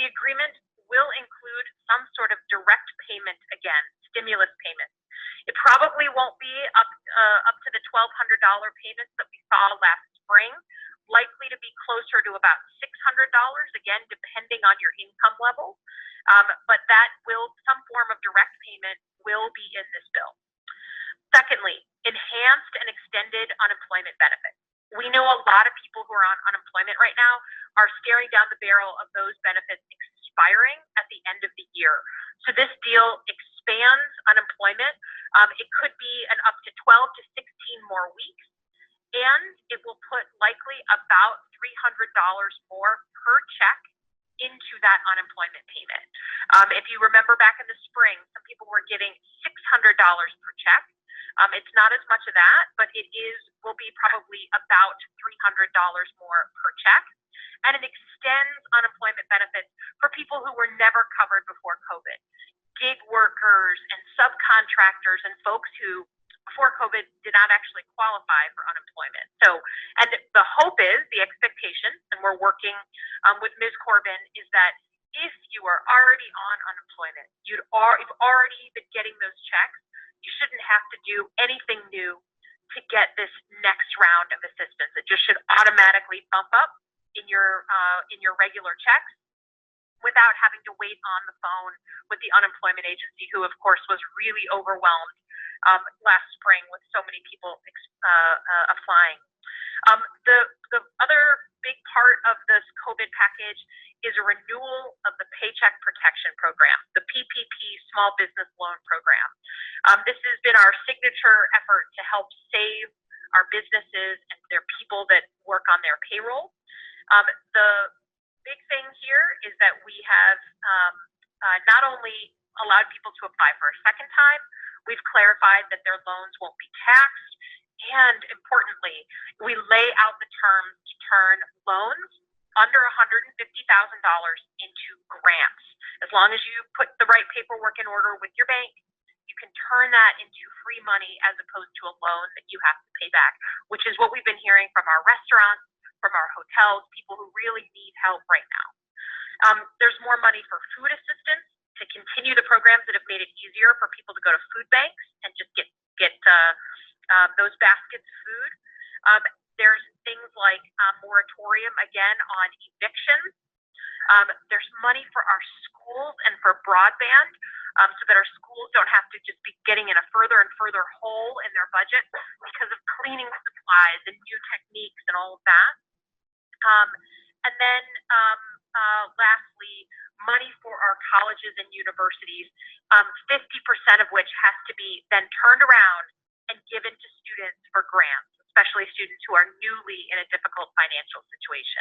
the agreement will include some sort of direct payment again, stimulus payments. It probably won't be up to the $1,200 payments that we saw last spring, likely to be closer to about $600, again, depending on your income level. But that some form of direct payment will be in this bill. Secondly, enhanced and extended unemployment benefits. We know a lot of people who are on unemployment right now are staring down the barrel of those benefits expiring at the end of the year. So this deal expands unemployment. It could be an up to 12 to 16 more weeks, and it will put likely about $300 more per check into that unemployment payment. If you remember back in the spring, some people were getting $600 per check. It's not as much of that, but will be probably about $300 more per check. And it extends unemployment benefits for people who were never covered before COVID. Gig workers and subcontractors and folks who before COVID did not actually qualify for unemployment. And the hope is, the expectation, and we're working with Ms. Corbin, is that if you are already on unemployment, you've already been getting those checks, you shouldn't have to do anything new to get this next round of assistance. It just should automatically bump up in your regular checks without having to wait on the phone with the unemployment agency, who of course was really overwhelmed last spring with so many people applying. The other big part of this COVID package is a renewal of the Paycheck Protection Program, the PPP Small Business Loan Program. This has been our signature effort to help save our businesses and their people that work on their payroll. The big thing here is that we have not only allowed people to apply for a second time, we've clarified that their loans won't be taxed, and importantly, we lay out the terms to turn loans under $150,000 into grants. As long as you put the right paperwork in order with your bank, you can turn that into free money as opposed to a loan that you have to pay back, which is what we've been hearing from our restaurants, from our hotels, people who really need help right now. There's more money for food assistance to continue the programs that have made it easier for people to go to food banks and just get those baskets of food. There's things like moratorium again on evictions. There's money for our schools and for broadband, so that our schools don't have to just be getting in a further and further hole in their budget because of cleaning supplies and new techniques and all of that. And then lastly, money for our colleges and universities, 50% of which has to be then turned around and given to students for grants, especially students who are newly in a difficult financial situation.